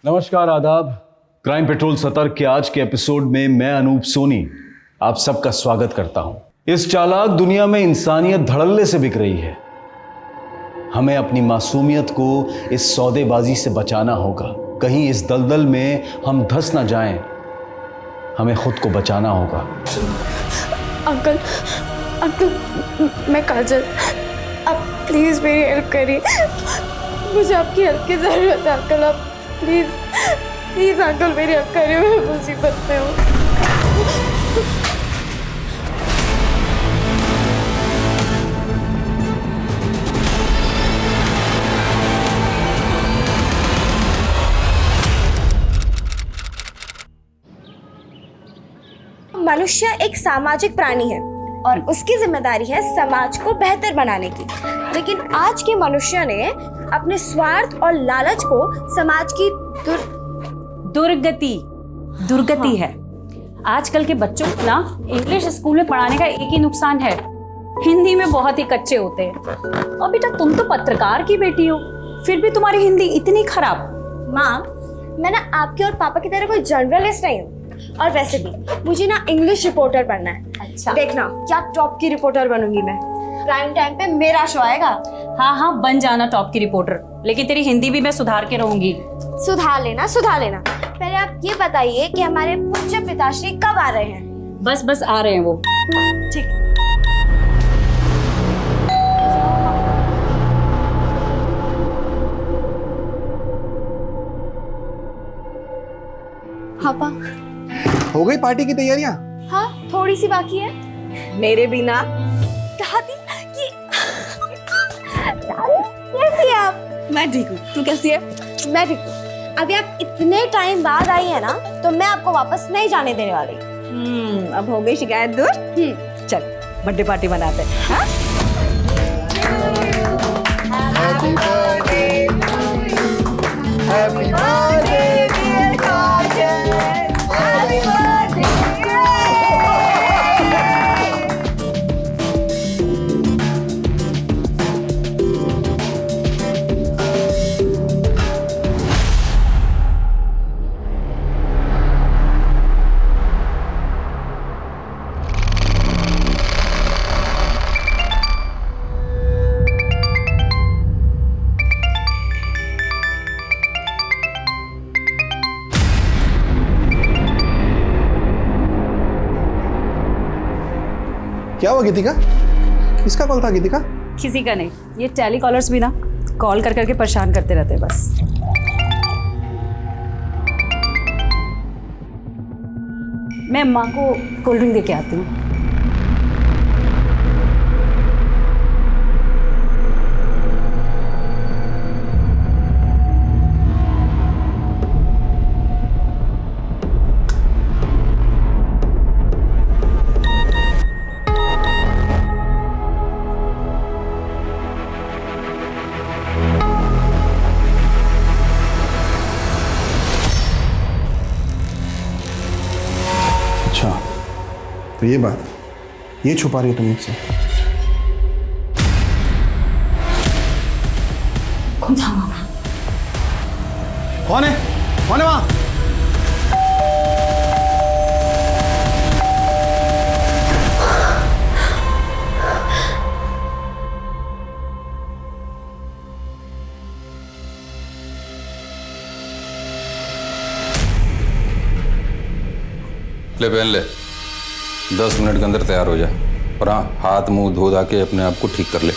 नमस्कार, आदाब। Crime petrol सतर्क के आज के एपिसोड में मैं अनूप सोनी आप सबका स्वागत करता हूं। इस चालाक दुनिया में इंसानियत धड़ल्ले से बिक रही है। हमें अपनी मासूमियत को इस सौदेबाजी से बचाना होगा। कहीं इस दलदल में हम धंस ना जाएं। हमें खुद को बचाना होगा। अंकल मैं काजल, आप प्लीज़ मेरी हेल्प करिए। मुझे आपकी हेल्प की ज़रूरत है अंकल। आप प्लीज़ अंकल मेरी हेल्प करिए, मैं मुसीबत में हूँ। मनुष्य एक सामाजिक प्राणी है और उसकी जिम्मेदारी है समाज को बेहतर बनाने की। लेकिन आज के मनुष्य ने अपने स्वार्थ और लालच को समाज की दुर्गति है। आजकल के बच्चों को ना इंग्लिश स्कूल में पढ़ाने का एक ही नुकसान है, हिंदी में बहुत ही कच्चे होते हैं। और बेटा तुम तो पत्रकार की बेटी हो, फिर भी तुम्हारी हिंदी इतनी खराब। माँ, मैं ना आपके और पापा की तरह कोई जर्नलिस्ट नहीं हूँ। और वैसे भी मुझे ना इंग्लिश रिपोर्टर बनना है। अच्छा। देखना क्या टॉप की रिपोर्टर बनूंगी मैं। प्राइम टाइम पे मेरा शो आएगा। हाँ बन जाना टॉप की रिपोर्टर, लेकिन तेरी हिंदी भी मैं सुधार के रहूंगी। सुधार लेना। पहले आप ये बताइए कि हमारे पूज्य पिताश्री कब आ रहे हैं? बस आ रहे हैं वो। ठीक। पापा, हो गई पार्टी की तैयारियां? हाँ थोड़ी सी बाकी है। मेरे बिना दादी ये कैसी है आप? मैं ठीक हूँ, तू कैसी है? मैं ठीक हूँ। अभी आप इतने टाइम बाद आई है ना, तो मैं आपको वापस नहीं जाने देने वाली। अब हो गई शिकायत दूर। चल बर्थडे पार्टी मनाते हैं। हाँ? Happy birthday, dear Kajal. Happy birthday. क्या हुआ गीतिका? किसका कॉल था गीतिका? किसी का नहीं, ये टेलीकॉलर्स भी ना कॉल कर करके परेशान करते रहते हैं बस। मैं माँ को कोल्ड ड्रिंक दे के आती हूँ। अच्छा, तो ये बात, ये छुपा रही हो तुम मुझसे? कौन है वहां? ले पहन ले, 10 मिनट के अंदर तैयार हो जा। और हाँ, हाथ मुंह धो धा के अपने आप को ठीक कर ले।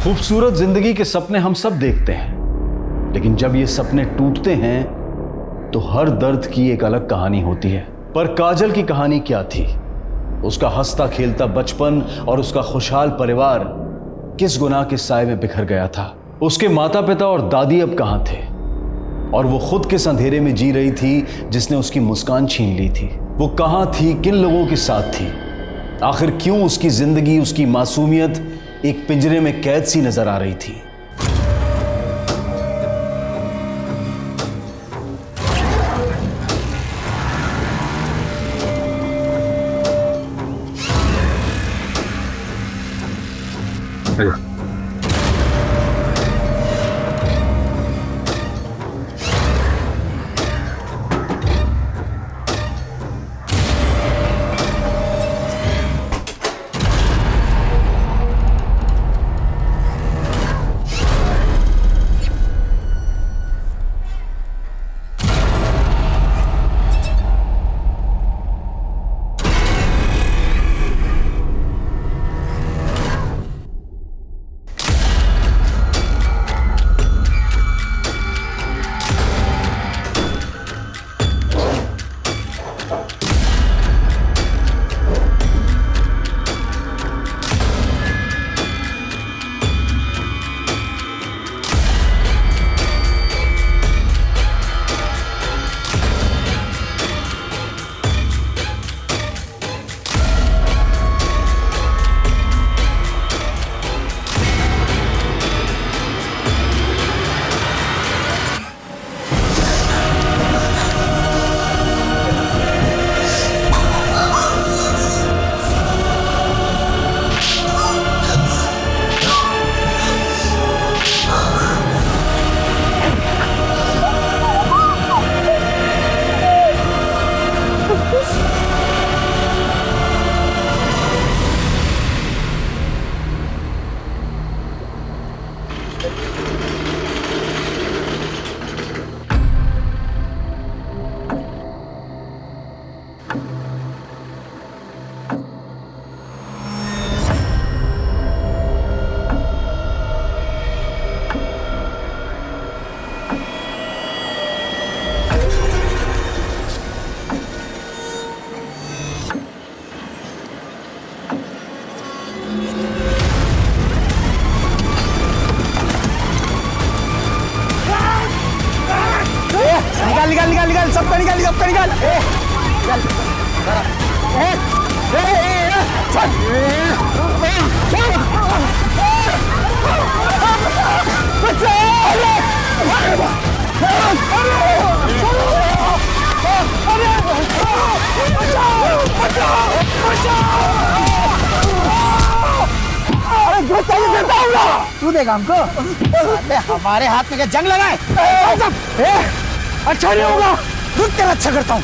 खूबसूरत जिंदगी के सपने हम सब देखते हैं, लेकिन जब ये सपने टूटते हैं तो हर दर्द की एक अलग कहानी होती है। पर काजल की कहानी क्या थी? उसका हंसता खेलता बचपन और उसका खुशहाल परिवार किस गुनाह के साए में बिखर गया था? उसके माता पिता और दादी अब कहां थे? और वो खुद किस अंधेरे में जी रही थी जिसने उसकी मुस्कान छीन ली थी? वो कहां थी, किन लोगों के साथ थी? आखिर क्यों उसकी जिंदगी, उसकी मासूमियत एक पिंजरे में कैद सी नजर आ रही थी? निकाल सबका निकाल तू देगा हमको? हमारे हाथ में क्या जंग लगाए? अच्छा नहीं होगा, रुक तेरा अच्छा करता हूँ।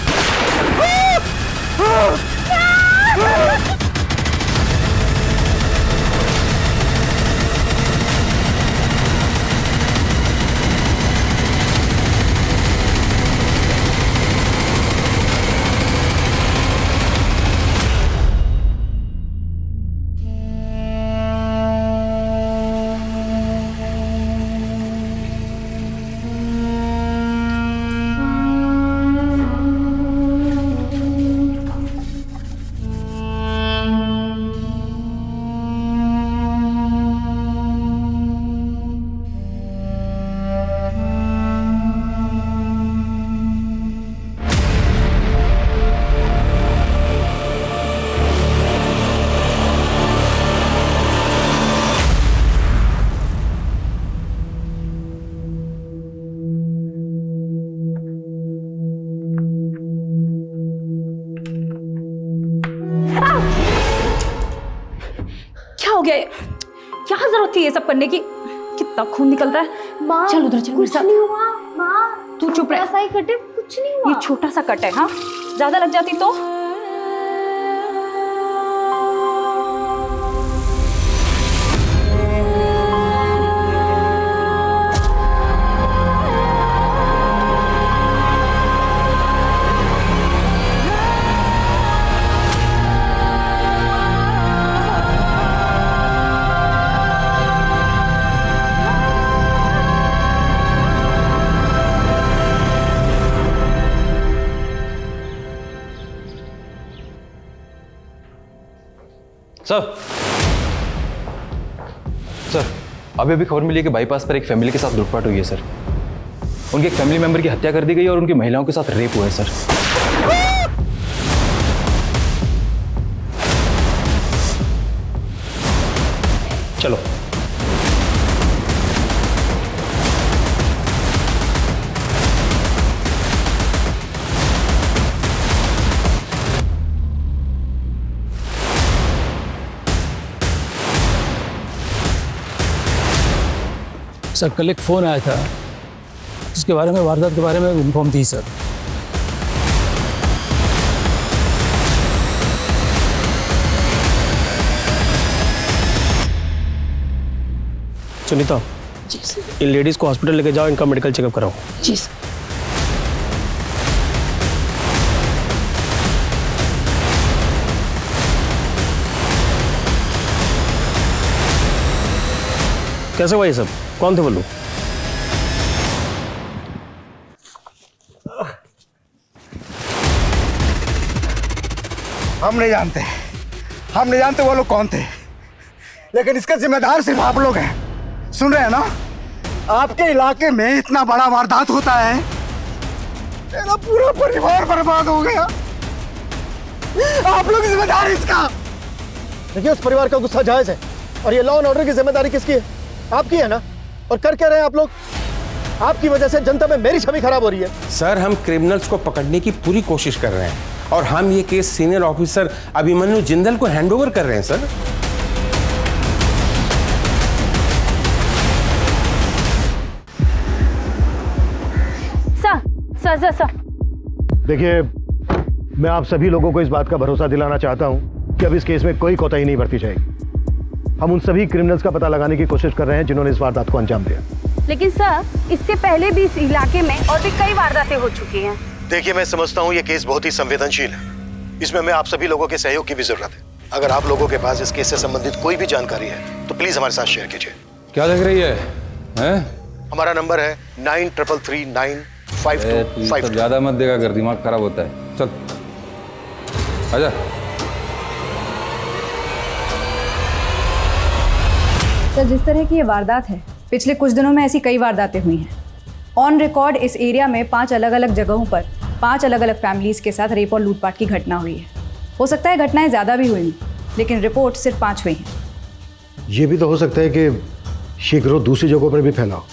क्या जरूरत थी ये सब करने की? कितना खून निकल रहा है। माँ, चल उधर चल, कुछ नहीं हुआ माँ, तू चुप रह। ऐसा ही कटे, कुछ नहीं हुआ। ये छोटा सा कट है, हाँ ज्यादा लग जाती तो। सर अभी अभी खबर मिली है कि बाईपास पर एक फैमिली के साथ लूटपाट हुई है सर। उनके एक फैमिली मेंबर की हत्या कर दी गई और उनकी महिलाओं के साथ रेप हुआ है सर। चलो सर कल एक फ़ोन आया था जिसके बारे में, वारदात के बारे में इन्फॉर्म थी सर। सुनीता, इन लेडीज़ को हॉस्पिटल लेके जाओ, इनका मेडिकल चेकअप कराओ। जी सर। कैसे हुआ ये सब? कौन थे वो लोग? हम नहीं जानते वो लोग कौन थे, लेकिन इसका जिम्मेदार सिर्फ आप लोग हैं। सुन रहे हैं ना? आपके इलाके में इतना बड़ा वारदात होता है, मेरा पूरा परिवार बर्बाद हो गया। आप लोग जिम्मेदार इसका। देखिए उस परिवार का गुस्सा जायज है और ये लॉ एंड ऑर्डर की जिम्मेदारी किसकी है? आपकी है ना? और कर क्या रहे हैं आप लोग? आपकी वजह से जनता में मेरी छवि खराब हो रही है। सर हम क्रिमिनल्स को पकड़ने की पूरी कोशिश कर रहे हैं और हम ये case senior officer Abhimanyu Jindal को हैंडओवर कर रहे हैं सर। सर देखिए मैं आप सभी लोगों को इस बात का भरोसा दिलाना चाहता हूं कि अब इस केस में कोई कोताही नहीं बरती जाएगी। हम उन सभी क्रिमिनल्स का पता लगाने की कोशिश कर रहे हैं जिन्होंने इस वारदात को अंजाम दिया। लेकिन सर इससे पहले भी इस इलाके में और भी कई वारदातें हो चुकी हैं। देखिए मैं समझता हूं ये केस बहुत ही संवेदनशील है, इसमें मैं आप सभी लोगों के सहयोग की भी जरूरत है। अगर आप लोगों के पास इस केस से संबंधित कोई भी जानकारी है तो प्लीज हमारे साथ शेयर कीजिए। क्या देख रही है? हमारा नंबर है 93339525। ज्यादा मत देगा कर, दिमाग खराब होता है। चल आजा। सर जिस तरह की ये वारदात है, पिछले कुछ दिनों में ऐसी कई वारदातें हुई हैं। ऑन रिकॉर्ड इस एरिया में 5 अलग अलग जगहों पर 5 अलग अलग फैमिलीज के साथ रेप और लूटपाट की घटना हुई है। हो सकता है घटनाएं ज़्यादा भी हुई, लेकिन रिपोर्ट सिर्फ 5 हुई हैं। ये भी तो हो सकता है कि ये ग्रोथ दूसरी जगहों पर भी फैला हो,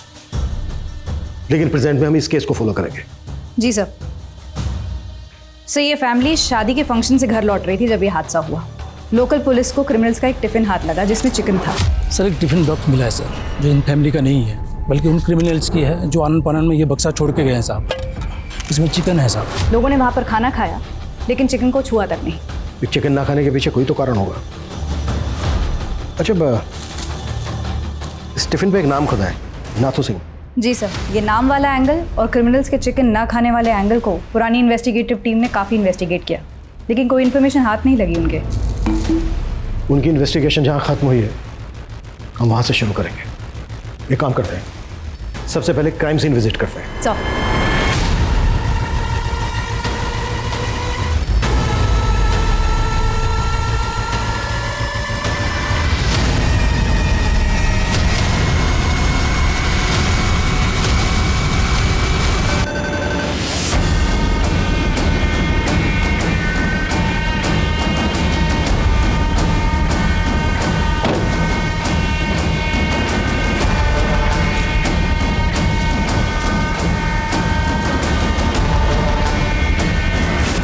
लेकिन प्रेजेंट में हम इस केस को फॉलो करेंगे। जी सर। ये फैमिली शादी के फंक्शन से घर लौट रही थी जब ये हादसा हुआ। लोकल पुलिस को क्रिमिनल्स का एक टिफिन हाथ लगा जिसमें चिकन था। सर एक टिफिन बॉक्स मिला है सर, जो इन फैमिली का नहीं है, बल्कि उन क्रिमिनल्स की है जो आनंद पानन में ये बक्सा छोड़ के गए हैं साहब। इसमें चिकन है साहब। लोगों ने वहाँ पर खाना खाया, लेकिन चिकन को छुआ तक नहीं। चिकन ना खाने के पीछे कोई तो कारण होगा। अच्छा, इस टिफिन पे एक नाम खुदा है, नाथू सिंह। जी सर, ये नाम वाला एंगल और क्रिमिनल्स के चिकन ना खाने वाले एंगल को पुरानी इन्वेस्टिगेटिव टीम ने काफ़ी इन्वेस्टिगेट किया, लेकिन कोई इन्फॉर्मेशन हाथ नहीं लगी उनके। उनकी इन्वेस्टिगेशन जहाँ खत्म हुई है, हम वहाँ से शुरू करेंगे। एक काम करते हैं, सबसे पहले क्राइम सीन विजिट करते हैं। चलो।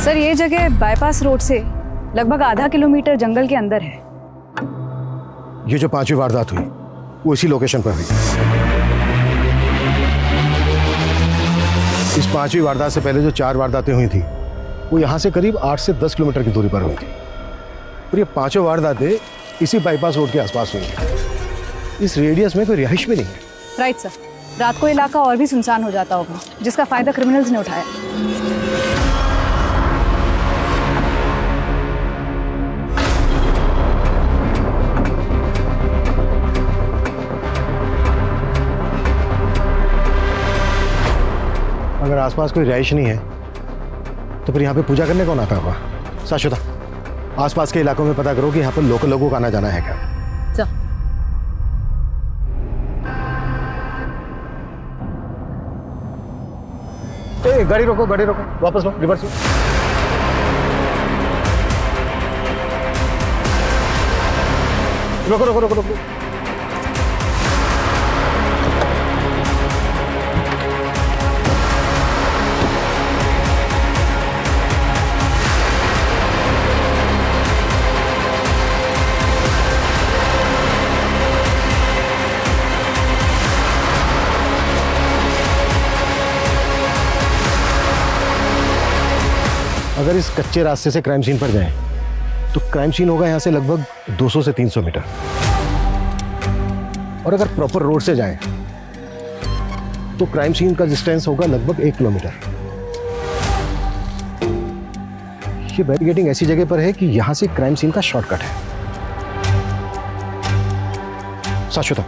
सर ये जगह बाईपास रोड से लगभग आधा किलोमीटर जंगल के अंदर है। ये जो 5वीं वारदात हुई वो इसी लोकेशन पर हुई। इस 5वीं वारदात से पहले जो 4 वारदातें हुई थी वो यहाँ से करीब 8 से 10 किलोमीटर की दूरी पर हुई थी, और ये 5 वारदातें इसी बाईपास रोड के आसपास हुई हैं। इस रेडियस में कोई रिहाइश भी नहीं है। राइट सर, रात को इलाका और भी सुनसान हो जाता होगा, जिसका फायदा क्रिमिनल्स ने उठाया। अगर आसपास कोई रिहाइश नहीं है तो फिर यहाँ पे पूजा करने कौन आता होगा? शाश्वता, आसपास के इलाकों में पता करो कि यहाँ पर लोकल लोगों का आना जाना है क्या। ए, गाड़ी रोको, वापस लो, रिवर्स लो। रोको। अगर इस कच्चे रास्ते से क्राइम सीन पर जाएं तो क्राइम सीन होगा यहाँ से लगभग 200 से 300 मीटर, और अगर प्रॉपर रोड से जाएं तो क्राइम सीन का डिस्टेंस होगा लगभग 1 किलोमीटर। ये बैरिकेडिंग ऐसी जगह पर है कि यहाँ से क्राइम सीन का शॉर्टकट है। शाश्वता,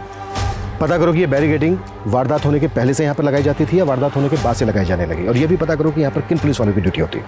पता करो कि ये बैरिकेडिंग वारदात होने के पहले से यहाँ पर लगाई जाती थी या वारदात होने के बाद से लगाई जाने लगी, और ये भी पता करो कि यहाँ पर किन पुलिस वालों की ड्यूटी होती है।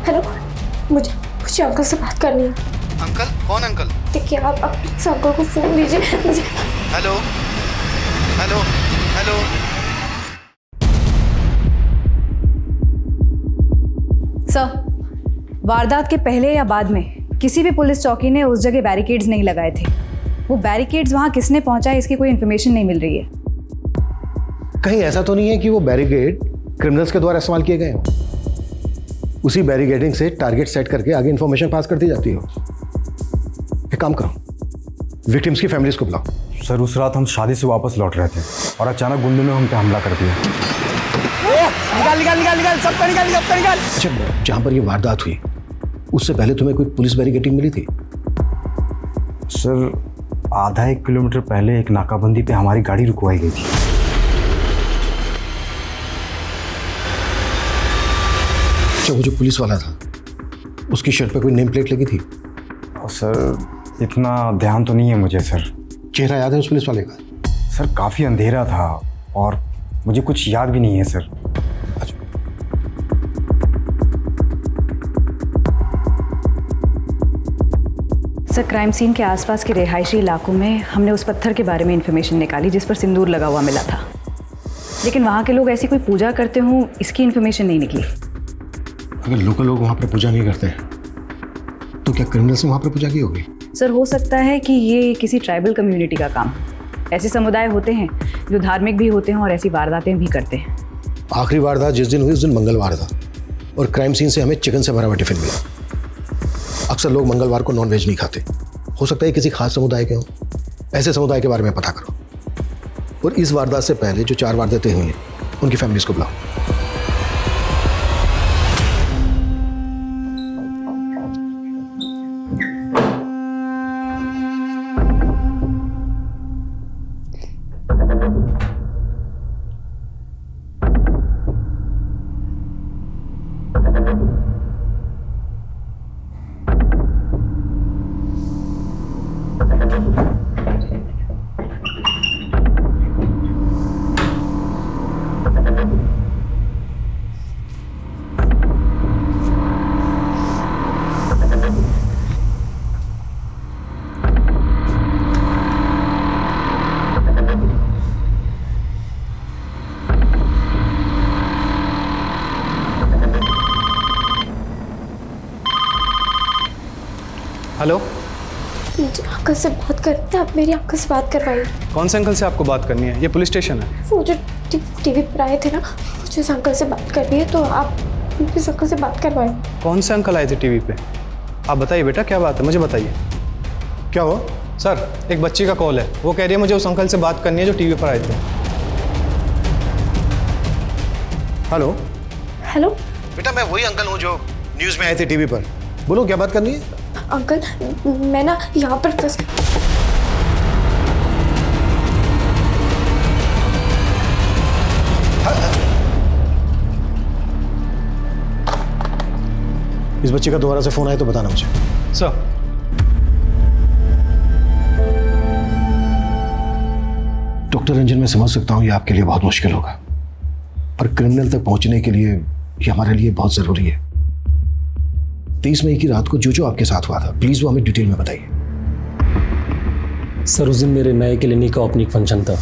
हेलो, मुझे अंकल से बात करनी है। अंकल? कौन अंकल? देखिए आप प्लीज अंकल को फोन दीजिए मुझे। हेलो। सर, वारदात के पहले या बाद में किसी भी पुलिस चौकी ने उस जगह बैरिकेड्स नहीं लगाए थे। वो बैरिकेड्स वहां किसने पहुंचाए इसकी कोई इन्फॉर्मेशन नहीं मिल रही है। कहीं ऐसा तो नहीं है कि वो बैरिकेड क्रिमिनल्स के द्वारा इस्तेमाल किए गए हो? उसी बैरिकेडिंग से टारगेट सेट करके आगे इंफॉर्मेशन पास करती जाती हो। एक काम करो, विक्टिम्स की फैमिलीज को बुलाओ। सर उस रात हम शादी से वापस लौट रहे थे और अचानक गुंडों ने हम पे हमला कर दिया। निकाल सबका निकाल। अच्छा, जहाँ पर ये वारदात हुई उससे पहले तुम्हें कोई पुलिस बैरिकेडिंग मिली थी? सर आधा 1 किलोमीटर पहले एक नाकाबंदी पे हमारी गाड़ी रुकवाई गई थी। अच्छा, वो जो पुलिस वाला था उसकी शर्ट पे कोई नेम प्लेट लगी थी? सर इतना ध्यान तो नहीं है मुझे सर। चेहरा याद है उस पुलिस वाले का? सर काफ़ी अंधेरा था और मुझे कुछ याद भी नहीं है सर। सर क्राइम सीन के आसपास के रिहायशी इलाकों में हमने उस पत्थर के बारे में इंफॉर्मेशन निकाली जिस पर सिंदूर लगा हुआ मिला था, लेकिन वहाँ के लोग ऐसी कोई पूजा करते हों इसकी इंफॉर्मेशन नहीं निकली। अगर लोकल लोग वहाँ पर पूजा नहीं करते हैं तो क्या क्रिमिनल्स ने वहाँ पर पूजा की होगी? सर हो सकता है कि ये किसी ट्राइबल कम्युनिटी का काम। ऐसे समुदाय होते हैं जो धार्मिक भी होते हैं और ऐसी वारदातें भी करते हैं। आखिरी वारदात जिस दिन हुई उस दिन मंगलवार था और क्राइम सीन से हमें चिकन से भरा हुआ टिफिन मिला। अक्सर लोग मंगलवार को नॉनवेज नहीं खाते, हो सकता है किसी खास समुदाय के हों। ऐसे समुदाय के बारे में पता करो और इस वारदात से पहले जो 4 वारदातें हुई हैं उनकी फैमिलीज को बुलाओ। हेलो, मुझे अंकल से बात करनी है, आप मेरी अंकल से बात करवाइए। कौन से अंकल से आपको बात करनी है? ये पुलिस स्टेशन है। वो जो टीवी पर आए थे ना, मुझे उस अंकल से बात करनी है, तो आप उस अंकल से बात करवाइए। कौन से अंकल आए थे टीवी पे? आप बताइए बेटा, क्या बात है, मुझे बताइए। क्या हुआ? सर एक बच्ची का कॉल है, वो कह रही है मुझे उस अंकल से बात करनी है जो टीवी पर आए थे। हेलो हेलो बेटा, मैं वही अंकल हूँ जो न्यूज़ में आए थे टीवी पर। बोलो क्या बात करनी है? अंकल, मैं ना यहाँ पर फंस इस बच्चे का दोबारा से फोन आए तो बताना मुझे। सर डॉक्टर रंजन, मैं समझ सकता हूँ ये आपके लिए बहुत मुश्किल होगा, पर क्रिमिनल तक पहुंचने के लिए ये हमारे लिए बहुत जरूरी है। 23 मई की रात को जो आपके साथ हुआ था, प्लीज वो हमें डिटेल में बताइए। सर उस दिन मेरे नए क्लिनिक का ओपनिंग फंक्शन था।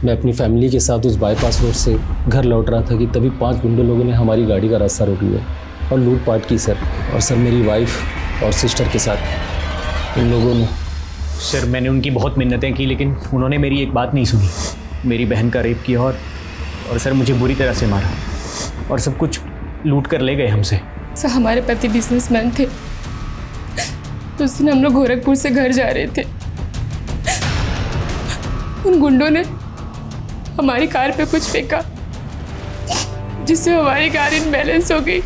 मैं अपनी फैमिली के साथ उस बाईपास रोड से घर लौट रहा था कि तभी 5 गुंडे लोगों ने हमारी गाड़ी का रास्ता रोक लिया और लूटपाट की सर। और सर मेरी वाइफ और सिस्टर के साथ इन लोगों ने। सर मैंने उनकी बहुत मिन्नतें की लेकिन उन्होंने मेरी एक बात नहीं सुनी। मेरी बहन का रेप किया और सर मुझे बुरी तरह से मारा और सब कुछ लूट कर ले गए हमसे। सर हमारे पति बिजनेसमैन थे, तो उस दिन हम लोग गोरखपुर से घर जा रहे थे। उन गुंडों ने हमारी कार पे कुछ फेंका जिससे हमारी कार इनबैलेंस हो गई।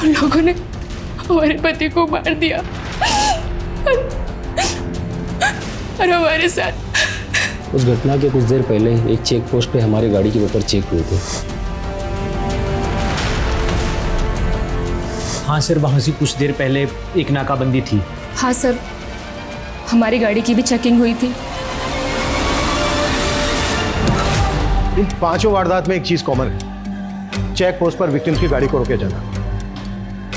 उन लोगों ने हमारे पति को मार दिया और हमारे साथ। उस घटना के कुछ देर पहले एक चेक पोस्ट पे हमारी गाड़ी के पेपर चेक हुए थे। हाँ सर, वहाँ से कुछ देर पहले एक नाकाबंदी थी। हाँ सर, हमारी गाड़ी की भी चेकिंग हुई थी। इन 5 वारदात में एक चीज कॉमन है, चेक पोस्ट पर विक्टिम्स की गाड़ी को रोके जाना।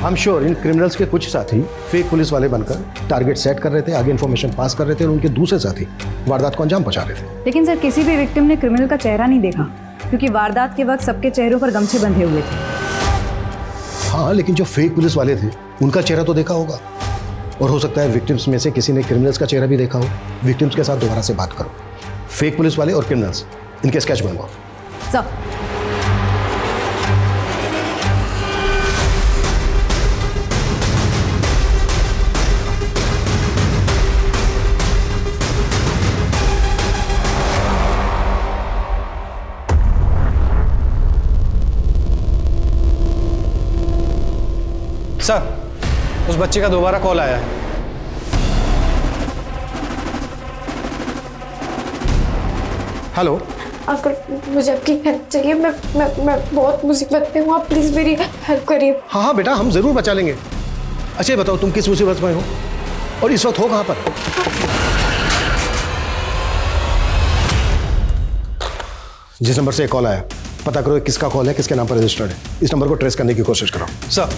हम श्योर इन क्रिमिनल्स के कुछ साथी फेक पुलिस वाले बनकर टारगेट सेट कर रहे थे, आगे इन्फॉर्मेशन पास कर रहे थे और उनके दूसरे साथी वारदात को अंजाम पहुंचा रहे थे। लेकिन सर किसी भी विक्टिम ने क्रिमिनल का चेहरा नहीं देखा क्योंकि वारदात के वक्त सबके चेहरों पर गमछे बंधे हुए थे। हाँ, लेकिन जो फेक पुलिस वाले थे उनका चेहरा तो देखा होगा और हो सकता है विक्टिम्स में से किसी ने क्रिमिनल्स का चेहरा भी देखा हो। विक्टिम्स के साथ दोबारा से बात करो, फेक पुलिस वाले और क्रिमिनल्स, इनके स्केच बनवाओ। सर सर, उस बच्चे का दोबारा कॉल आया है। हेलो अंकल, मुझे आपकी हेल्प चाहिए। मैं बहुत मुसीबत में हूँ, आप प्लीज़ मेरी हेल्प करिए। हाँ हाँ बेटा, हम जरूर बचा लेंगे। अच्छा बताओ, तुम किस मुसीबत में हो और इस वक्त हो कहाँ पर? जिस नंबर से कॉल आया, पता करो किसका कॉल है, किसके नाम पर रजिस्टर्ड है। इस नंबर को ट्रेस करने की कोशिश करो। सर,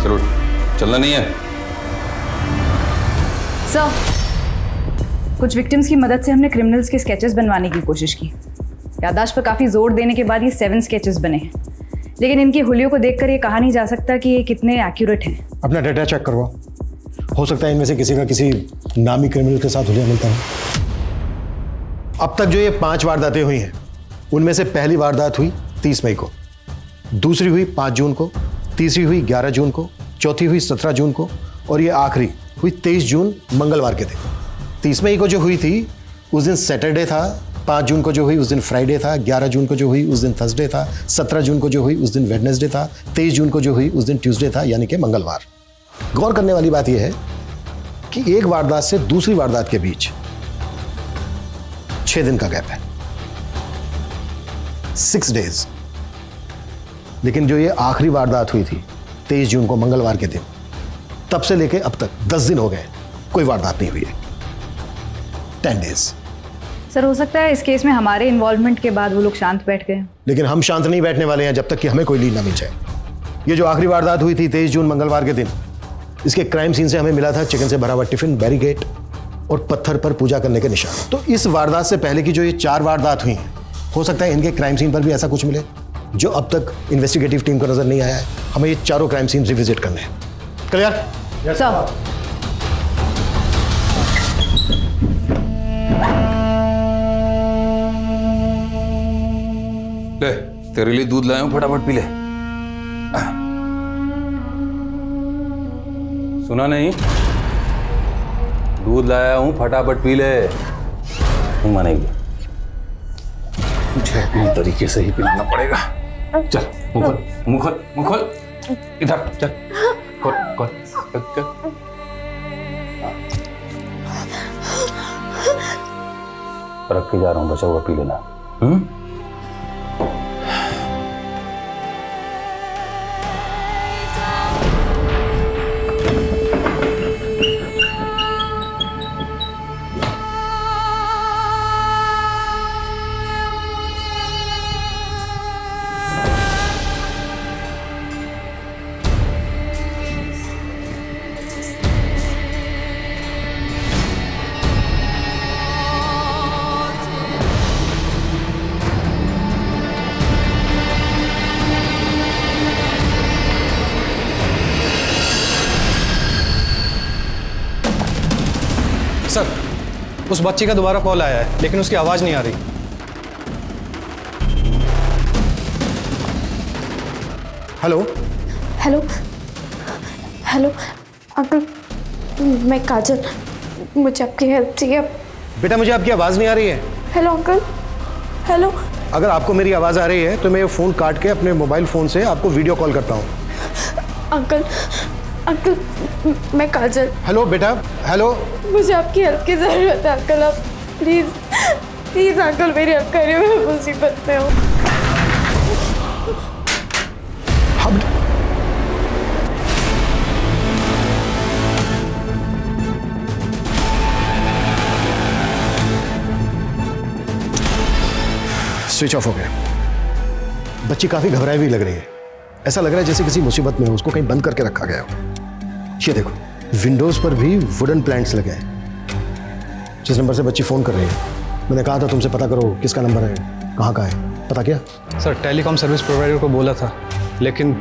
चलो, चलना नहीं है। सर, कुछ विक्टिम्स की मदद से हमने क्रिमिनल्स के स्केचेस बनवाने की कोशिश की। याददाश्त पर काफ़ी जोर देने के बाद ये 7 स्केचेस बने हैं, लेकिन इनकी हुलियों को देखकर ये कहा नहीं जा सकता कि ये कितने एक्यूरेट हैं। अपना डेटा चेक करवाओ, हो सकता है इनमें से किसी का किसी नामी क्रिमिनल के साथ हुलिया मिलता है। अब तक जो ये 5 वारदातें हुई हैं, उनमें से पहली वारदात हुई 30 मई को, दूसरी हुई 5 जून को, तीसरी हुई 11 जून को, चौथी हुई 17 जून को और ये आखिरी हुई 23 जून मंगलवार के दिन। 30 मई को जो हुई थी उस दिन सैटरडे था, 5 जून को जो हुई उस दिन फ्राइडे था, 11 जून को जो हुई उस दिन थर्सडे था, 17 जून को जो हुई उस दिन वेडनेसडे था, 23 जून को जो हुई उस दिन ट्यूसडे था, यानी कि मंगलवार। गौर करने वाली बात यह है कि एक वारदात से दूसरी वारदात के बीच 6 दिन का गैप है, 6 डेज। लेकिन जो ये आखिरी वारदात हुई थी 23 जून को मंगलवार के दिन, तब से लेके अब तक 10 दिन हो गए, कोई वारदात नहीं हुई है। 10 डेज। सर, हो सकता है इस केस में हमारे इन्वॉल्वमेंट के बाद वो लोग शांत बैठ गए। लेकिन हम शांत नहीं बैठने वाले हैं जब तक कि हमें कोई लीड ना मिल जाए। ये जो आखिरी वारदात हुई थी 23 जून मंगलवार के दिन, इसके क्राइम सीन से हमें मिला था चिकन से भरा हुआ टिफिन, बैरिकेड और पत्थर पर पूजा करने के निशान। तो इस वारदात से पहले की जो ये 4 वारदात हुई हैं, हो सकता है इनके क्राइम सीन पर भी ऐसा कुछ मिले जो अब तक इन्वेस्टिगेटिव टीम को नजर नहीं आया है। हमें ये चारों क्राइम सीन रिविजिट करने हैं। क्लियर? सर, ले, तेरे लिए दूध लाया हूं, फटाफट पी ले। सुना नहीं? दूध लाया हूं, फटाफट पी ले। नहीं मानेगी, मुझे अपने तरीके से ही पिलाना पड़ेगा। चल, मुंह खोल, मुंह खोल, मुंह खोल। इधर चल, खोल, खोल, चल। रख के जा रहा हूं, बचा हुआ पी लेना। सर, उस बच्ची का दोबारा कॉल आया है, लेकिन उसकी आवाज़ नहीं आ रही। हेलो हेलो हेलो अंकल, मैं काजल, मुझे आपकी हेल्प चाहिए। बेटा, मुझे आपकी आवाज़ नहीं आ रही है। Hello uncle, hello. अगर आपको मेरी आवाज़ आ रही है तो मैं फ़ोन काट के अपने मोबाइल फ़ोन से आपको वीडियो कॉल करता हूँ। अंकल, अंकल, मैं काजल। हेलो बेटा, हेलो। मुझे आपकी हेल्प की ज़रूरत है अंकल, आप प्लीज़ प्लीज़ अंकल मेरी हेल्प करिए, मैं मुसीबत में हूँ। स्विच ऑफ हो गया। बच्ची काफी घबराई हुई लग रही है। ऐसा लग रहा है जैसे किसी मुसीबत में हो, उसको कहीं बंद करके रखा गया हो। ये देखो, विंडोज पर भी वुडन प्लैंक्स लगे हैं। जिस नंबर से बच्ची फोन कर रही है, मैंने कहा था तुमसे पता करो किसका नंबर है, कहाँ का है। पता किया? सर, टेलीकॉम सर्विस प्रोवाइडर को बोला था, लेकिन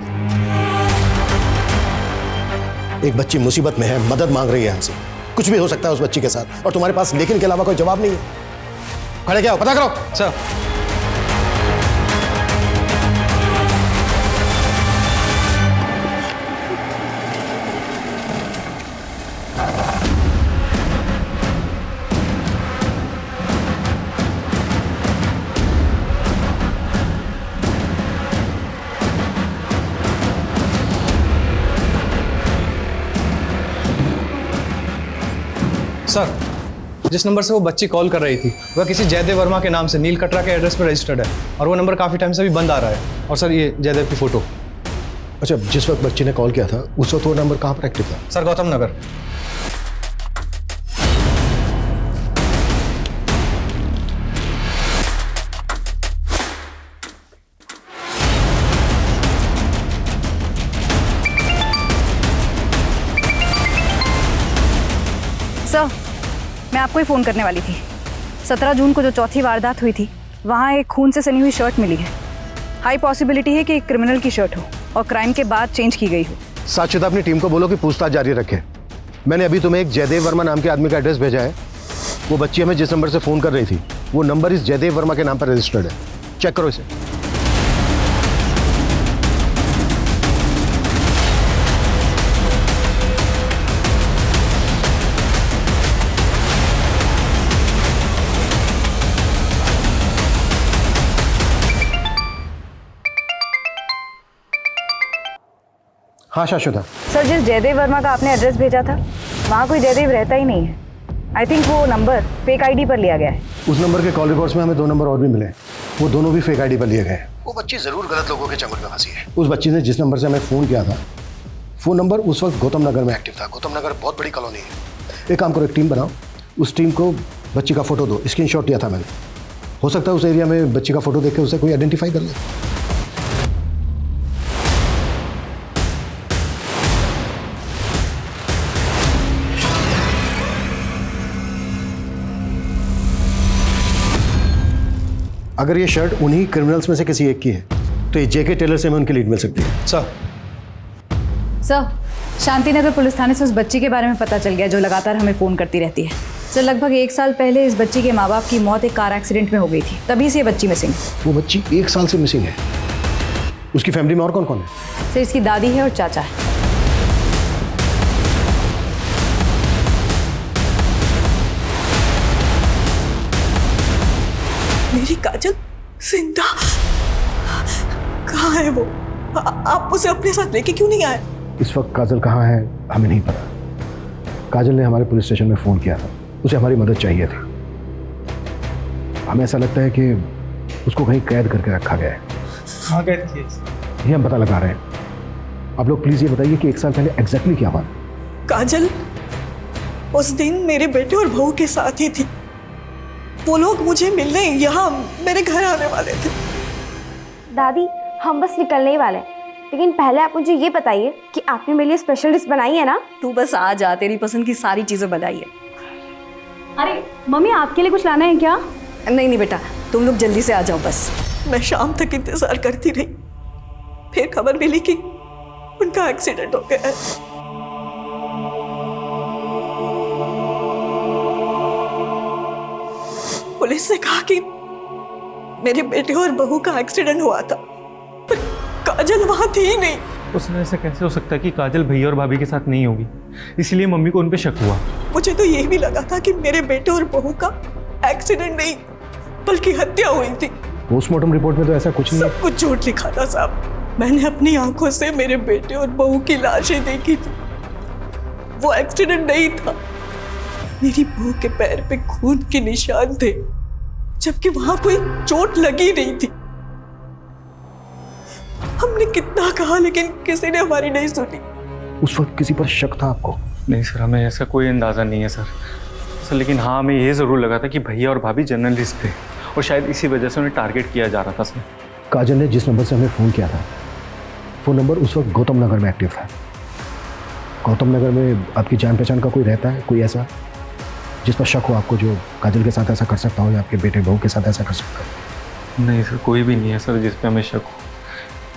एक बच्ची मुसीबत में है, मदद मांग रही है हमसे। कुछ भी हो सकता है उस बच्ची के साथ, और तुम्हारे पास लेकिन के अलावा कोई जवाब नहीं है। खड़े क्या हो, पता करो। सर, सर, जिस नंबर से वो बच्ची कॉल कर रही थी वह किसी जयदेव वर्मा के नाम से नील कटरा के एड्रेस पर रजिस्टर्ड है और वो नंबर काफ़ी टाइम से भी बंद आ रहा है। और सर ये जयदेव की फ़ोटो। अच्छा, जिस वक्त बच्ची ने कॉल किया था उस वक्त वो नंबर कहाँ पर एक्टिव था? सर गौतम नगर। सर, मैं आपको ही फ़ोन करने वाली थी। 17 जून को जो चौथी वारदात हुई थी वहाँ एक खून से सनी हुई शर्ट मिली है। हाई पॉसिबिलिटी है कि एक क्रिमिनल की शर्ट हो और क्राइम के बाद चेंज की गई हो। साक्षिता, अपनी टीम को बोलो कि पूछताछ जारी रखे। मैंने अभी तुम्हें एक जयदेव वर्मा नाम के आदमी का एड्रेस भेजा है। वो बच्ची हमें जिस नंबर से फ़ोन कर रही थी वो नंबर इस जयदेव वर्मा के नाम पर रजिस्टर्ड है। चेक करो इसे। हाँ शाश्वता। सर, जिस जयदेव वर्मा का आपने एड्रेस भेजा था वहाँ कोई जयदेव रहता ही नहीं है। आई थिंक वो नंबर फेक आईडी पर लिया गया है। उस नंबर के कॉल रिकॉर्ड्स में हमें 2 नंबर और भी मिले। वो दोनों भी फेक आईडी पर लिए गए। वो बच्ची ज़रूर गलत लोगों के चंगुल में फंसी है। उस बच्ची ने जिस नंबर से हमें फ़ोन किया था वो नंबर उस वक्त गौतम नगर में एक्टिव था। गौतम नगर बहुत बड़ी कॉलोनी है। एक काम करो, एक टीम बनाओ, उस टीम को बच्ची का फ़ोटो दो। स्क्रीनशॉट लिया था मैंने। हो सकता है उस एरिया में बच्ची का फ़ोटो देख के उसे कोई आइडेंटिफाई कर ले। अगर ये शर्ट उन्हीं क्रिमिनल्स में से किसी एक की है तो ये जेके टेलर से हमें उनकी लीड मिल सकती है। सर, शांतिनगर पुलिस थाने से उस बच्ची के बारे में पता चल गया जो लगातार हमें फ़ोन करती रहती है। सर, लगभग 1 साल पहले इस बच्ची के माँ बाप की मौत एक कार एक्सीडेंट में हो गई थी, तभी से ये बच्ची मिसिंग है। वो बच्ची 1 साल से मिसिंग है। उसकी फैमिली में और कौन कौन है? सर, इसकी दादी है और चाचा है। मेरी काजल जिंदा कहाँ है वो? आप उसे अपने साथ लेके क्यों नहीं आए? इस वक्त काजल कहाँ है हमें नहीं पता। काजल ने हमारे पुलिस स्टेशन में फ़ोन किया था, उसे हमारी मदद चाहिए थी। हमें ऐसा लगता है कि उसको कहीं कैद करके रखा गया है। कहाँ कैद थी? ये हम पता लगा रहे हैं। आप लोग प्लीज़ ये बताइए कि 1 साल पहले एग्जैक्टली क्या हुआ? काजल उस दिन मेरे बेटे और बहू के साथ ही थी। वो लोग मुझे मिलने यहाँ मेरे घर आने वाले थे। दादी, हम बस निकलने ही वाले हैं, लेकिन पहले आप मुझे ये बताइए कि आपने मेरे लिए स्पेशल डिश बनाई है ना? तू बस आ जा, तेरी पसंद की सारी चीज़ें बनाई है। अरे मम्मी, आपके लिए कुछ लाना है क्या? नहीं बेटा, तुम लोग जल्दी से आ जाओ बस। मैं शाम तक इंतजार करती रही, फिर खबर मिली कि उनका एक्सीडेंट हो गया है। पुलिस ने कहा कि मेरे बेटे और बहू का एक्सीडेंट हुआ था, पर काजल वहां थी ही नहीं। उसने ऐसा कैसे हो सकता है कि काजल भैया और भाभी के साथ नहीं होगी? इसलिए मम्मी को उन पे शक हुआ। मुझे तो यही भी लगा था कि मेरे बेटे और बहू का एक्सीडेंट नहीं बल्कि हत्या हुई थी। पोस्टमार्टम रिपोर्ट में तो ऐसा कुछ नहीं। सब कुछ झूठ लिखा था साहब। मैंने अपनी आंखों से मेरे बेटे और बहू की लाशें देखी थी। वो एक्सीडेंट नहीं था। मेरी बहू के पैर पे खून के निशान थे, जबकि वहां कोई चोट लगी नहीं थी। हमने कितना कहा लेकिन किसी ने हमारी नहीं सुनी। उस वक्त किसी पर शक था आपको? नहीं सर, हमें ऐसा कोई अंदाज़ा नहीं है सर। लेकिन हाँ, हमें ये ज़रूर लगा था कि भैया और भाभी जर्नलिस्ट थे और शायद इसी वजह से उन्हें टारगेट किया जा रहा था सर। काजल ने जिस नंबर से हमें फ़ोन किया था वो नंबर उस वक्त गौतम नगर में एक्टिव था। गौतम नगर में आपकी जान पहचान का कोई रहता है, कोई ऐसा जिस पर शक हो आपको, जो काजल के साथ ऐसा कर सकता हो या आपके बेटे बहू के साथ ऐसा कर सकता हो? नहीं सर, कोई भी नहीं है सर जिस पे हमें शक हो।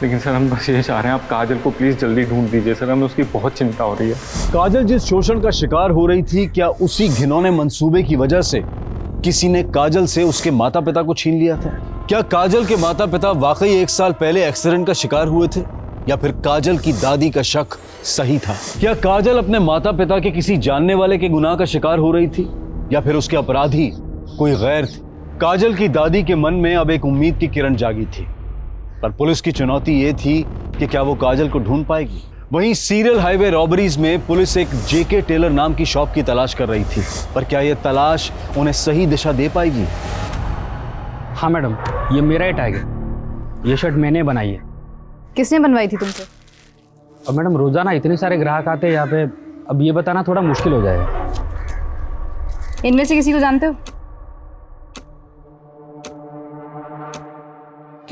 लेकिन सर हम बस ये चाह रहे हैं आप काजल को प्लीज़ जल्दी ढूंढ दीजिए सर, हमें उसकी बहुत चिंता हो रही है। काजल जिस शोषण का शिकार हो रही थी, क्या उसी घिनौने मंसूबे की वजह से किसी ने काजल से उसके माता पिता को छीन लिया था? क्या काजल के माता पिता वाकई 1 साल पहले एक्सीडेंट का शिकार हुए थे, या फिर काजल की दादी का शक सही था? क्या काजल अपने माता पिता के किसी जानने वाले के गुनाह का शिकार हो रही थी, या फिर उसके अपराधी कोई गैर थे? काजल की दादी के मन में अब एक उम्मीद की किरण जागी थी, पर पुलिस की चुनौती ये थी कि क्या वो काजल को ढूंढ पाएगी। वहीं सीरियल हाईवे रॉबरीज में पुलिस एक जेके टेलर नाम की शॉप की तलाश कर रही थी, पर क्या यह तलाश उन्हें सही दिशा दे पाएगी? हाँ मैडम, ये मेरा ही टैग है। ये शर्ट मैंने बनाई है। किसने बनवाई थी तुमसे? और मैडम रोजाना इतने सारे ग्राहक आते हैं यहाँ पे, अब ये बताना थोड़ा मुश्किल हो जाएगा। इनमें से किसी को जानते हो?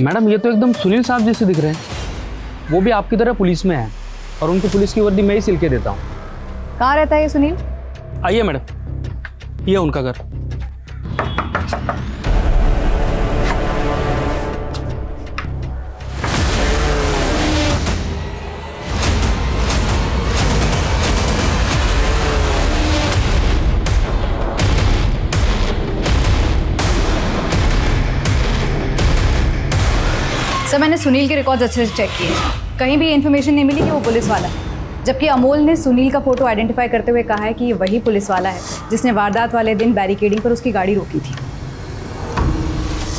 मैडम ये तो एकदम सुनील साहब जैसे दिख रहे हैं। वो भी आपकी तरह पुलिस में है और उनको पुलिस की वर्दी मैं ही सिल के देता हूँ। कहाँ रहता है ये सुनील? आइए मैडम, ये उनका घर। सर मैंने सुनील के रिकॉर्ड्स अच्छे से चेक किए, कहीं भी इन्फॉर्मेशन नहीं मिली कि वो पुलिस वाला है। जबकि अमोल ने सुनील का फोटो आइडेंटिफाई करते हुए कहा है कि ये वही पुलिस वाला है जिसने वारदात वाले दिन बैरिकेडिंग पर उसकी गाड़ी रोकी थी।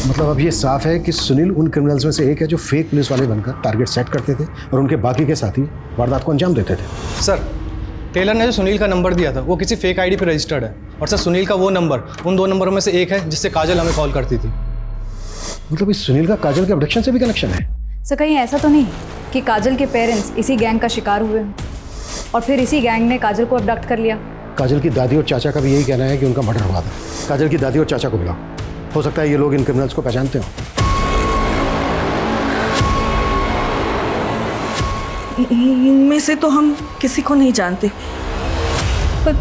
मतलब अब ये साफ है कि सुनील उन क्रिमिनल्स में से एक है जो फेक पुलिस वाले बनकर टारगेट सेट करते थे और उनके बाकी के साथी वारदात को अंजाम देते थे। सर टेलर ने जो सुनील का नंबर दिया था वो किसी फेक आईडी पे रजिस्टर्ड है, और सर सुनील का वो नंबर उन 2 नंबरों में से एक है जिससे काजल हमें कॉल करती थी। मतलब इस सुनील का काजल के अबडक्शन से भी कनेक्शन है? सर कहीं ऐसा तो नहीं कि काजल के पेरेंट्स इसी गैंग का शिकार हुए हों और फिर इसी गैंग ने काजल को अबडक्ट कर लिया? काजल की दादी और चाचा का भी यही कहना है कि उनका मर्डर हुआ था। काजल की दादी और चाचा को बुलाओ, हो सकता है ये लोग इन क्रिमिनल्स को पहचानते हो। इनमें से तो हम किसी को नहीं जानते, पर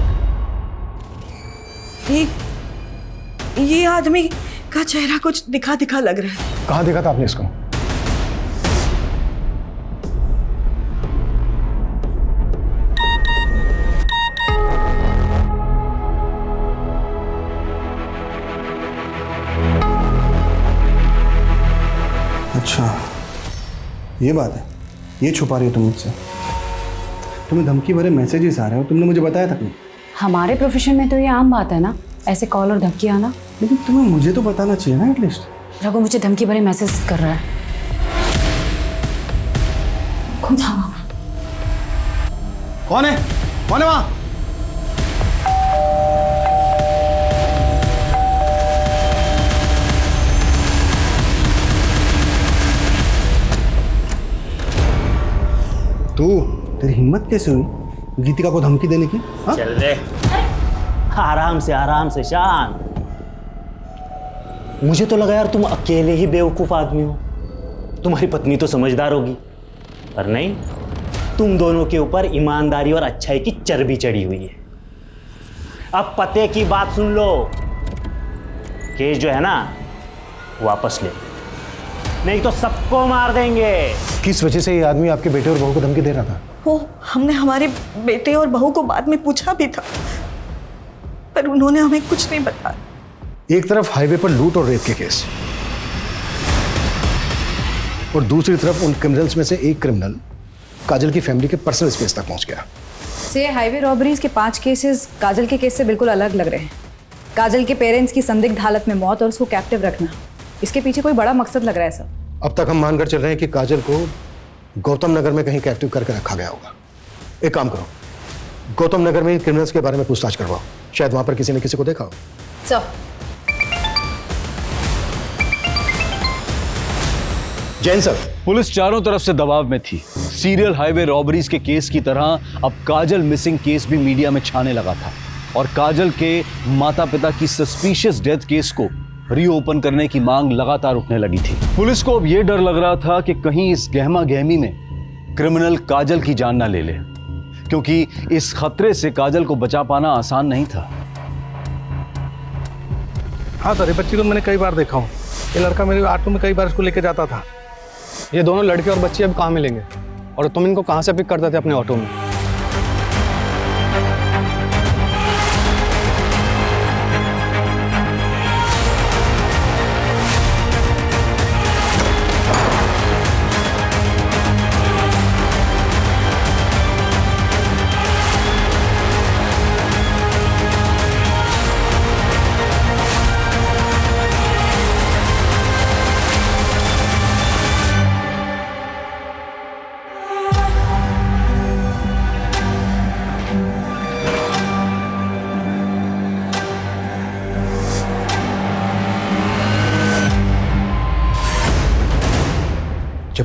ये आदमी का चेहरा कुछ दिखा दिखा लग रहा है। कहाँ देखा था आपने इसको? अच्छा ये बात है, ये छुपा रही हो तुम मुझसे? तुम्हें धमकी भरे मैसेजेस आ रहे हो, तुमने मुझे बताया तक नहीं। हमारे प्रोफेशन में तो ये आम बात है ना, ऐसे कॉल और धमकी आना। लेकिन तुम्हें मुझे तो बताना चाहिए ना एटलीस्ट। रघु मुझे धमकी भरे मैसेज कर रहा है। कौन है? कौन है वहां? तू, तेरी हिम्मत कैसे हुई गीतिका को धमकी देने की? हाँ? चल रे, आराम से शांत। मुझे तो लगा यार तुम अकेले ही बेवकूफ आदमी हो, तुम्हारी पत्नी तो समझदार होगी, पर नहीं, तुम दोनों के ऊपर ईमानदारी और अच्छाई की चर्बी चढ़ी हुई है। अब पते की बात सुन लो, केस जो है ना वापस ले, नहीं तो सबको मार देंगे। किस वजह से ये आदमी आपके बेटे और बहू को धमकी दे रहा था? वो हमने हमारे बेटे और बहू को बाद में पूछा भी था, पर उन्होंने हमें कुछ नहीं बताया। एक तरफ हाईवे पर लूट और रेप के केस, और दूसरी तरफ उन क्रिमिनल्स में से एक क्रिमिनल काजल की फैमिली के पर्सनल स्पेस तक पहुंच गया। से हाईवे रॉबरीज के 5 केसेस काजल के केस से बिल्कुल अलग लग रहे हैं। काजल के पेरेंट्स की संदिग्ध हालत में मौत और उसको कैप्टिव रखना, इसके पीछे कोई बड़ा मकसद लग रहा है सर। अब तक हम मानकर चल रहे हैं कि काजल को गौतम नगर में कहीं कैप्टिव करके रखा गया होगा। एक काम करो, गौतम नगर में क्रिमिनल्स के बारे में पूछताछ करवाओ, शायद वहां पर किसी ने किसी को देखा हो। सर जैन सर, पुलिस चारों तरफ से दबाव में थी। सीरियल हाईवे रॉबरीज के केस की तरह अब काजल मिसिंग केस भी मीडिया में छाने लगा था, और काजल के माता पिता की सस्पिशियस डेथ केस को रीओपन करने की मांग लगातार उठने लगी थी। पुलिस को अब यह डर लग रहा था कि कहीं इस गहमा गहमी में क्रिमिनल काजल की जान ना ले ले, क्योंकि इस खतरे से काजल को बचा पाना आसान नहीं था। हाँ सर, ये बच्ची को मैंने कई बार देखा हूँ। ये लड़का मेरे ऑटो में कई बार इसको लेके जाता था। ये दोनों लड़के और बच्ची अब कहाँ मिलेंगे, और तुम इनको कहाँ से पिक करते थे अपने ऑटो में?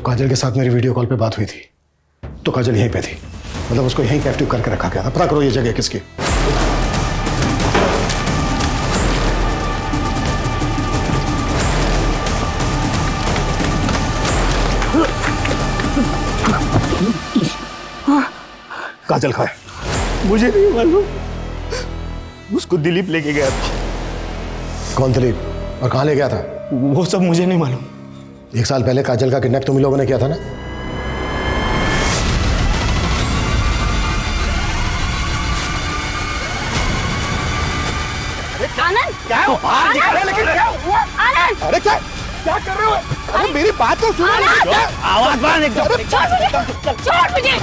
काजल के साथ मेरी वीडियो कॉल पे बात हुई थी तो काजल यहीं पे थी, मतलब उसको यहीं कैप्टिव करके रखा गया था। पता करो ये जगह किसकी। काजल खाए। मुझे नहीं मालूम, उसको दिलीप लेके गया था। कौन दिलीप और कहाँ ले गया था? वो सब मुझे नहीं मालूम। 1 साल पहले काजल का किडनैप तुम लोगों ने किया था ना? आनंद क्या है? बाहर दिखा रहे लेकिन क्या हुआ? आनंद अरे क्या कर रहे हो? अरे मेरी बात तो सुनो। आवाज बंद एकदम। छोड़ मुझे, छोड़ मुझे।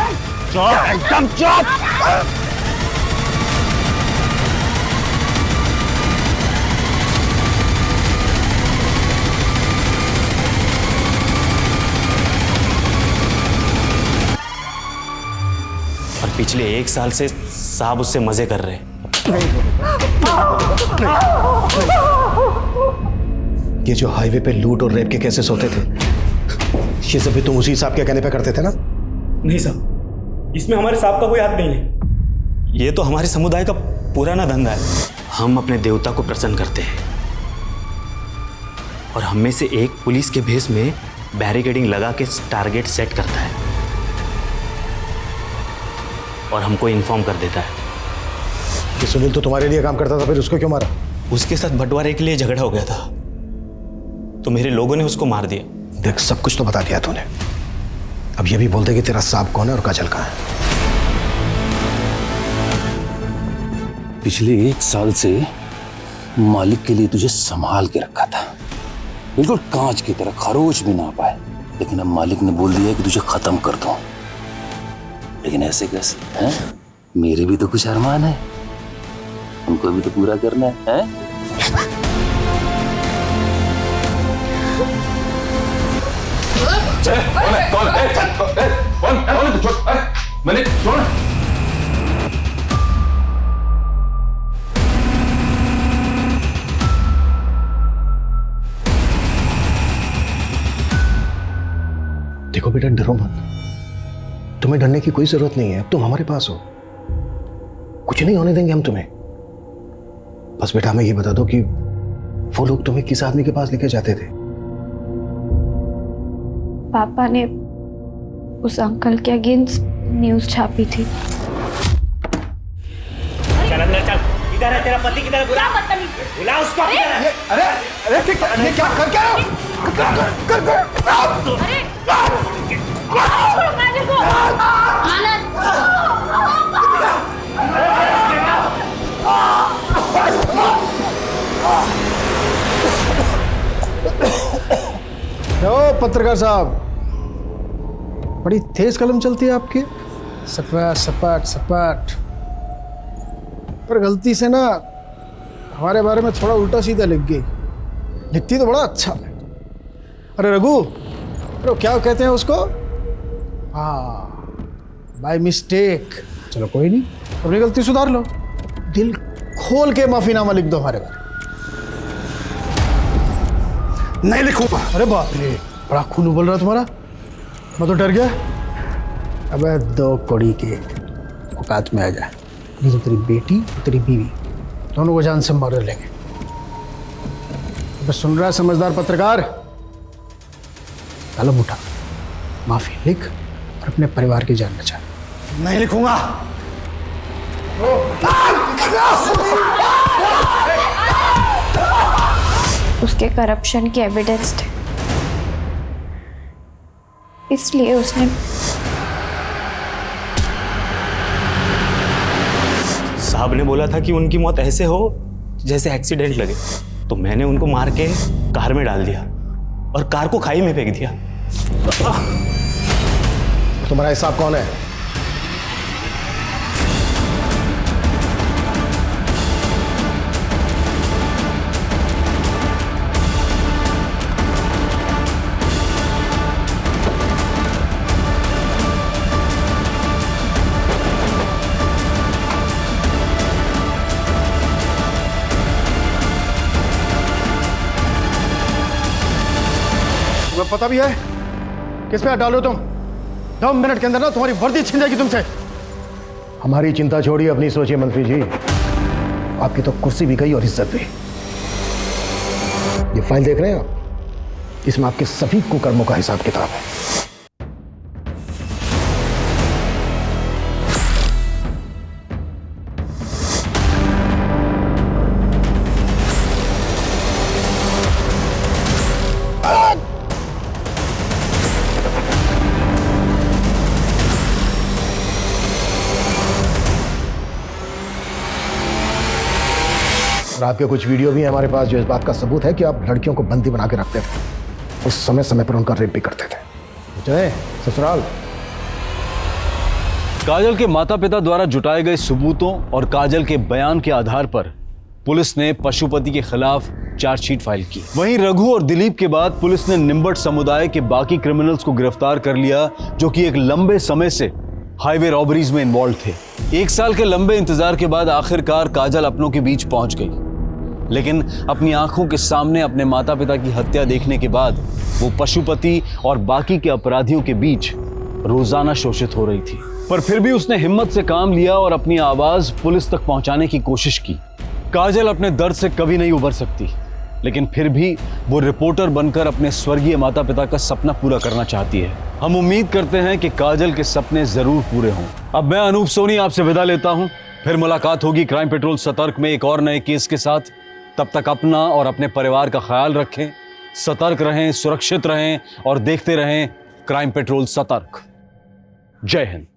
चुप एकदम चुप। और पिछले 1 साल से साहब उससे मजे कर रहे हैं। ये जो हाईवे पे लूट और रेप के केसेस होते थे, ये सब भी तुम उसी साहब के कहने पे करते थे ना? नहीं साहब, इसमें हमारे साहब का कोई हाथ नहीं है। ये तो हमारे समुदाय का पुराना धंधा है। हम अपने देवता को प्रसन्न करते हैं और हम में से एक पुलिस के भेष में बैरिकेडिंग लगा के टारगेट सेट करता है और हमको इन्फॉर्म कर देता है। कि सुनील तो तुम्हारे लिए काम करता था, फिर उसको क्यों मारा? उसके साथ बंटवारे के लिए झगड़ा हो गया था तो मेरे लोगों ने उसको मार दिया। देख, सब कुछ तो बता दिया तूने, अब ये भी बोल दे कि तेरा सांप कौन है और काजल कहाँ है। पिछले 1 साल से मालिक के लिए तुझे संभाल के रखा था, बिल्कुल कांच की तरह, खरोच भी ना पाए, लेकिन अब मालिक ने बोल दिया कि तुझे खत्म कर दूं। लेकिन ऐसे कैसे हैं? मेरे भी तो कुछ अरमान है, उनको भी तो पूरा करना है, हैं? मैंने छोड़। देखो बेटा, डरो मत, तुम्हें डरने की कोई जरूरत नहीं है। अब तुम हमारे पास हो, कुछ नहीं होने देंगे हम तुम्हें। बस बेटा हमें ये बता दो कि वो लोग तुम्हें किस आदमी के पास लेके जाते थे? पापा ने उस अंकल के अगेंस्ट न्यूज़ छापी थी। चल अंदर चल। किधर है तेरा पति? किधर है? बुला उसको। अरे अरे ये क्या कर क्या पत्रकार साहब, बड़ी तेज कलम चलती है आपकी। सपाट सपाट सपाट, पर गलती से ना हमारे बारे में थोड़ा उल्टा सीधा लिख गई। लिखती तो बड़ा अच्छा है। अरे रघु, अरे क्या कहते हैं उसको? हाँ, बाय मिस्टेक। चलो कोई नहीं, अपनी गलती सुधार लो। दिल खोल के माफीनामा लिख दो हमारे बारे। नहीं लिखूंगा। अरे बाप रे, बड़ा खून बोल रहा तुम्हारा, मैं तो डर गया। अबे 2 कौड़ी के औकात में आ जा, नहीं तो तेरी बेटी तेरी बीवी दोनों को जान से मार लेंगे। अबे सुन रहा है समझदार पत्रकार? कलम उठा, माफी लिख और अपने परिवार की जान बचा। नहीं लिखूंगा। उसके करप्शन की एविडेंस थे, इसलिए उसने साहब ने बोला था कि उनकी मौत ऐसे हो जैसे एक्सीडेंट लगे, तो मैंने उनको मार के कार में डाल दिया और कार को खाई में फेंक दिया। तुम्हारा हिसाब कौन है? तुम्हें पता भी है किस पे हाथ डाल रहे हो तुम? 2 मिनट के अंदर ना तुम्हारी वर्दी छीन जाएगी तुमसे। हमारी चिंता छोड़िए, अपनी सोचिए मंत्री जी। आपकी तो कुर्सी भी गई और इज्जत भी। ये फाइल देख रहे हैं आप? इसमें आपके सभी कुकर्मों का हिसाब किताब है। और आपके कुछ वीडियो भी हैं हमारे पास जो इस बात का सबूत है कि आप लड़कियों को बंदी बना के रखते थे और समय समय पर उनका रेप भी करते थे। जय ससुराल। काजल के माता पिता द्वारा जुटाए गए सबूतों और काजल के बयान के आधार पर पुलिस ने पशुपति के खिलाफ चार्जशीट फाइल की। वहीं रघु और दिलीप के बाद पुलिस ने निम्बट समुदाय के बाकी क्रिमिनल्स को गिरफ्तार कर लिया जो कि एक लंबे समय से हाईवे रॉबरीज में इन्वॉल्व थे। 1 साल के लंबे इंतजार के बाद आखिरकार काजल अपनों के बीच पहुंच गई, लेकिन अपनी आंखों के सामने अपने माता पिता की हत्या देखने के बाद वो पशुपति और बाकी के अपराधियों के बीच रोजाना शोषित हो रही थी। पर फिर भी उसने हिम्मत से काम लिया और अपनी आवाज पुलिस तक पहुंचाने की कोशिश की। काजल अपने दर्द से कभी नहीं उबर सकती, लेकिन फिर भी वो रिपोर्टर बनकर अपने स्वर्गीय माता पिता का सपना पूरा करना चाहती है। हम उम्मीद करते हैं कि काजल के सपने जरूर पूरे हों। अब मैं अनूप सोनी आपसे विदा लेता हूं। फिर मुलाकात होगी क्राइम पेट्रोल सतर्क में एक और नए केस के साथ। तब तक अपना और अपने परिवार का ख्याल रखें, सतर्क रहें, सुरक्षित रहें और देखते रहें क्राइम पेट्रोल सतर्क। जय हिंद।